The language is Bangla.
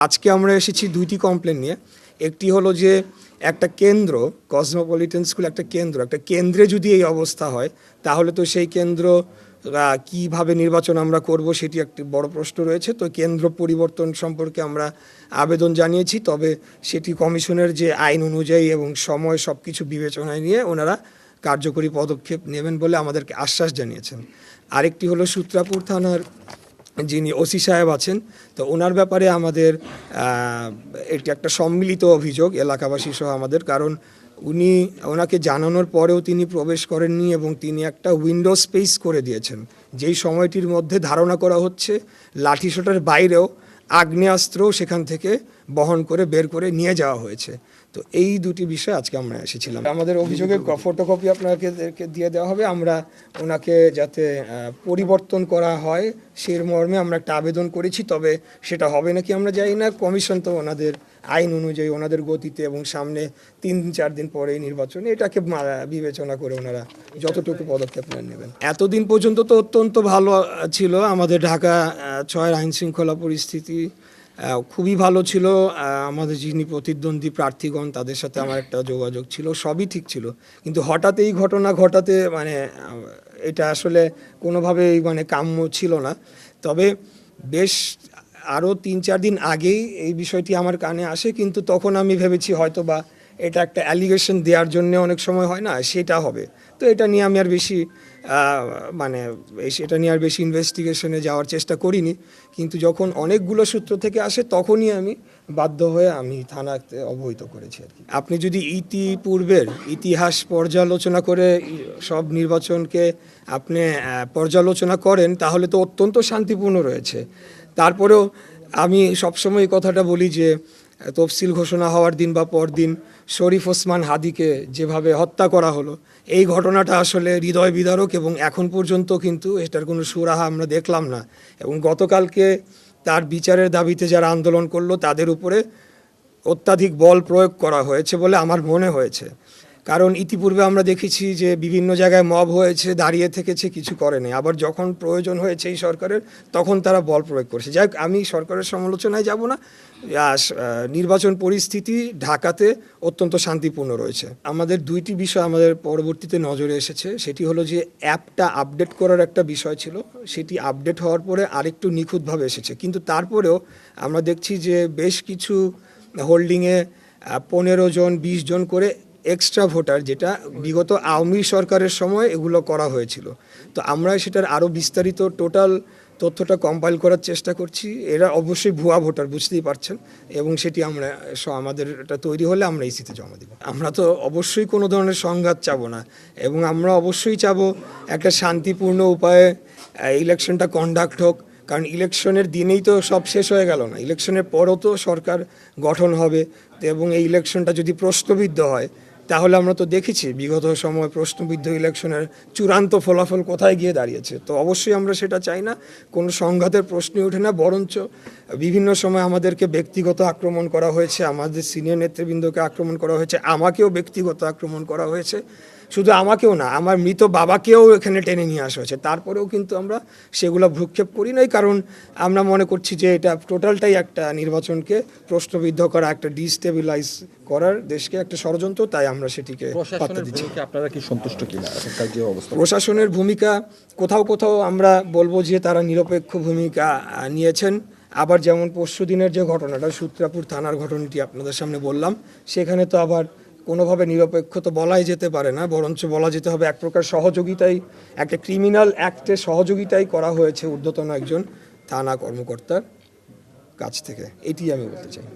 আজকে আমরা এসেছি দুইটি কমপ্লেন নিয়ে। একটি হলো যে একটা কেন্দ্র, কসমোপলিটন স্কুল একটা কেন্দ্রে যদি এই অবস্থা হয় তাহলে তো সেই কেন্দ্র কিভাবে নির্বাচন আমরা করব সেটি একটি বড় প্রশ্ন রয়েছে। তো কেন্দ্র পরিবর্তন সম্পর্কে আমরা আবেদন জানিয়েছি, তবে সেটি কমিশনের যে আইন অনুযায়ী এবং সময় সব কিছু বিবেচনায় নিয়ে ওনারা কার্যকরী পদক্ষেপ নেবেন বলে আমাদেরকে আশ্বাস জানিয়েছেন। আরেকটি হলো সূত্রাপুর থানার যিনি ওসি সাহেব আছেন, তো ওনার ব্যাপারে আমাদের এটি একটা সম্মিলিত অভিযোগ এলাকাবাসী সহ আমাদের, কারণ ওনাকে জানানোর পরেও তিনি প্রবেশ করেননি এবং তিনি একটা উইন্ডো স্পেস করে দিয়েছেন, যেই সময়টির মধ্যে ধারণা করা হচ্ছে লাঠিসোঁটার বাইরেও আগ্নেয়াস্ত্র সেখান থেকে বহন করে বের করে নিয়ে যাওয়া হয়েছে। তো এই দুটি বিষয় আজকে আমরা এসেছিলাম। আমাদের অভিযোগের ফটোকপি আপনাকে দিয়ে দেওয়া হবে। আমরা ওনাকে যাতে পরিবর্তন করা হয় সেই মর্মে আমরা একটা আবেদন করেছি, তবে সেটা হবে নাকি আমরা জানি না। কমিশন তো ওনাদের আইন অনুযায়ী ওনাদের গতিতে এবং সামনে 3-4 দিন পরে নির্বাচনে এটাকে বিবেচনা করে ওনারা যতটুকু পদক্ষেপ নেবেন। এতদিন পর্যন্ত তো অত্যন্ত ভালো ছিল আমাদের ঢাকা 6 আইন শৃঙ্খলা পরিস্থিতি খুবই ভালো ছিল। আমাদের যিনি প্রতিদ্বন্দ্বী প্রার্থীগণ তাদের সাথে আমার একটা যোগাযোগ ছিল, সবই ঠিক ছিল, কিন্তু হঠাৎ এই ঘটনা ঘটাতে এটা আসলে কোনোভাবেই কাম্য ছিল না। তবে বেশ আরও 3-4 দিন আগেই এই বিষয়টি আমার কানে আসে, কিন্তু তখন আমি ভেবেছি হয়তো বা এটা একটা অ্যালিগেশন দেওয়ার জন্য অনেক সময় হয় না, সেটা হবে। তো এটা নিয়ে আমি আর বেশি ইনভেস্টিগেশনে যাওয়ার চেষ্টা করিনি, কিন্তু যখন অনেকগুলো সূত্র থেকে আসে তখনই আমি বাধ্য হয়ে আমি থানাতে অবহিত করেছি আর কি। আপনি যদি ইতিপূর্বের ইতিহাস পর্যালোচনা করে সব নির্বাচনকে আপনি পর্যালোচনা করেন তাহলে তো অত্যন্ত শান্তিপূর্ণ রয়েছে। তারপরেও আমি সবসময় এই কথাটা বলি যে তফসিল ঘোষণা হওয়ার দিন বা পরদিন শরীফ ওসমান হাদিকে যেভাবে হত্যা করা হলো, এই ঘটনাটা আসলে হৃদয় বিদারক এবং এখন পর্যন্ত কিন্তু এটার কোনো সুরাহা আমরা দেখলাম না। এবং গতকালকে তার বিচারের দাবিতে যারা আন্দোলন করলো তাদের উপরে অত্যাধিক বল প্রয়োগ করা হয়েছে বলে আমার মনে হয়েছে, কারণ ইতিপূর্বে আমরা দেখেছি যে বিভিন্ন জায়গায় মব হয়েছে, দাঁড়িয়ে থেকেছে, কিছু করেনি, আবার যখন প্রয়োজন হয়েছে এই সরকারের তখন তারা বল প্রয়োগ করেছে। যাই হোক, আমি সরকারের সমালোচনায় যাব না। নির্বাচন পরিস্থিতি ঢাকাতে অত্যন্ত শান্তিপূর্ণ রয়েছে। আমাদের দুইটি বিষয় আমাদের পরবর্তীতে নজরে এসেছে, সেটি হলো যে অ্যাপটা আপডেট করার একটা বিষয় ছিল, সেটি আপডেট হওয়ার পরে আরেকটু নিখুঁতভাবে এসেছে, কিন্তু তারপরেও আমরা দেখছি যে বেশ কিছু হোল্ডিংয়ে 15 জন 20 জন করে এক্সট্রা ভোটার, যেটা বিগত আওয়ামী সরকারের সময় এগুলো করা হয়েছিল। তো আমরা সেটার আরও বিস্তারিত টোটাল তথ্যটা কম্পাইল করার চেষ্টা করছি। এরা অবশ্যই ভুয়া ভোটার, বুঝতেই পারছেন, এবং সেটি আমাদের এটা তৈরি হলে আমরা ইসিতে জমা দেব। আমরা তো অবশ্যই কোনো ধরনের সংঘাত চাবো না, এবং আমরা অবশ্যই চাবো একটা শান্তিপূর্ণ উপায়ে ইলেকশনটা কন্ডাক্ট হোক, কারণ ইলেকশনের দিনেই তো সব শেষ হয়ে গেল না, ইলেকশনের পরও তো সরকার গঠন হবে। এবং এই ইলেকশনটা যদি প্রশ্নবিদ্ধ হয় তাহলে আমরা তো দেখেছি বিগত সময় প্রশ্নবিদ্ধ ইলেকশনের চূড়ান্ত ফলাফল কোথায় গিয়ে দাঁড়িয়েছে। তো অবশ্যই আমরা সেটা চাই না, কোনো সংঘাতের প্রশ্নই ওঠে না, বরঞ্চ বিভিন্ন সময় আমাদেরকে ব্যক্তিগত আক্রমণ করা হয়েছে, আমাদের সিনিয়র নেতৃবৃন্দকে আক্রমণ করা হয়েছে, আমাকেও ব্যক্তিগত আক্রমণ করা হয়েছে, শুধু আমাকেও না, আমার মৃত বাবাকেও এখানে টেনে নিয়ে আসা হয়েছে। তারপরেও কিন্তু আমরা সেগুলো ভ্রুক্ষেপ করি নাই, কারণ আমরা মনে করছি যে এটা টোটালটাই একটা নির্বাচনকে প্রশ্নবিদ্ধ করা, একটা ডিস্টেবিলাইজ করার দেশকে একটা ষড়যন্ত্র, তাই আমরা সেটিকে পাত্তা দিচ্ছি। আপনারা কি সন্তুষ্ট কিনা এখনকার যে অবস্থা? প্রশাসনের ভূমিকা কোথাও কোথাও আমরা বলবো যে তারা নিরপেক্ষ ভূমিকা নিয়েছেন। আবার যেমন পরশুদিনের যে ঘটনাটা, সূত্রাপুর থানার ঘটনাটি আপনাদের সামনে বললাম, সেখানে তো আবার কোনোভাবে নিরপেক্ষ তো বলাই যেতে পারে না, বরঞ্চ বলা যেতে হবে এক প্রকার সহযোগিতাই, একটা ক্রিমিনাল অ্যাক্টে সহযোগিতাই করা হয়েছে ঊর্ধ্বতন একজন থানা কর্মকর্তার কাছ থেকে, এটি আমি বলতে চাই।